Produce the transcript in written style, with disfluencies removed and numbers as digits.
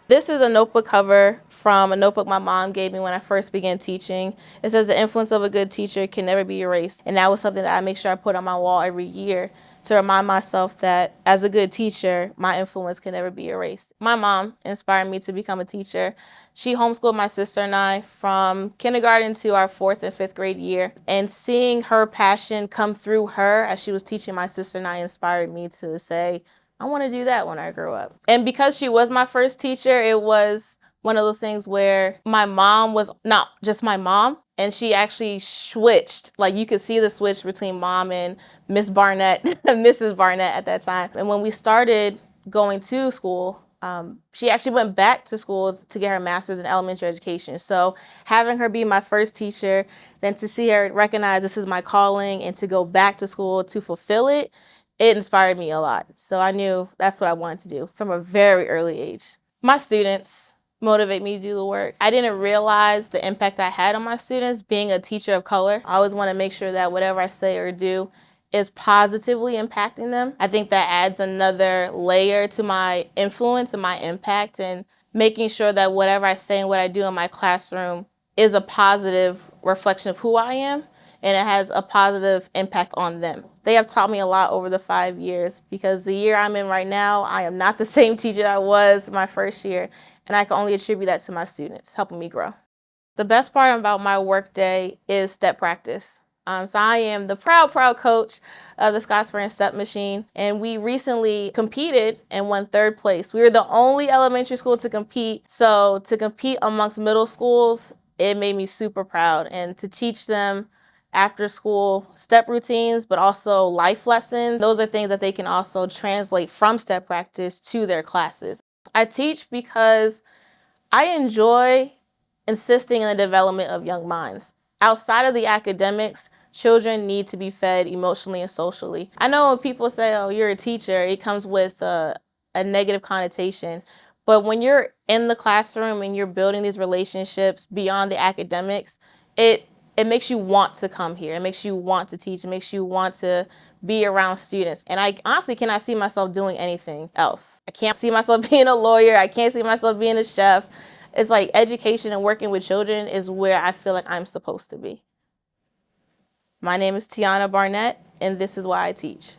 This is a notebook cover from a notebook my mom gave me when I first began teaching. It says the influence of a good teacher can never be erased. And that was something that I make sure I put on my wall every year to remind myself that as a good teacher, my influence can never be erased. My mom inspired me to become a teacher. She homeschooled my sister and I from kindergarten to our 4th and 5th grade year. And seeing her passion come through her as she was teaching my sister and I inspired me to say, I want to do that when I grow up. And because she was my first teacher, it was one of those things where my mom was not just my mom, and she actually switched. Like, you could see the switch between mom and Miss Barnett, Mrs. Barnett at that time. And when we started going to school, she actually went back to school to get her master's in elementary education. So having her be my first teacher, then to see her recognize this is my calling and to go back to school to fulfill it, it inspired me a lot. So I knew that's what I wanted to do from a very early age. My students motivate me to do the work. I didn't realize the impact I had on my students being a teacher of color. I always want to make sure that whatever I say or do is positively impacting them. I think that adds another layer to my influence and my impact, and making sure that whatever I say and what I do in my classroom is a positive reflection of who I am, and it has a positive impact on them. They have taught me a lot over the 5 years, because the year I'm in right now, I am not the same teacher I was my first year, and I can only attribute that to my students helping me grow. The best part about my workday is step practice. So I am the proud coach of the Scottsboro Step Machine, and we recently competed and won 3rd place. We were the only elementary school to compete, so to compete amongst middle schools, it made me super proud, and to teach them after school step routines, but also life lessons. Those are things that they can also translate from step practice to their classes. I teach because I enjoy insisting in the development of young minds. Outside of the academics, children need to be fed emotionally and socially. I know when people say, oh, you're a teacher, it comes with a negative connotation. But when you're in the classroom and you're building these relationships beyond the academics, it makes you want to come here. It makes you want to teach. It makes you want to be around students. And I honestly cannot see myself doing anything else. I can't see myself being a lawyer. I can't see myself being a chef. It's like education and working with children is where I feel like I'm supposed to be. My name is Tiana Barnett, and this is why I teach.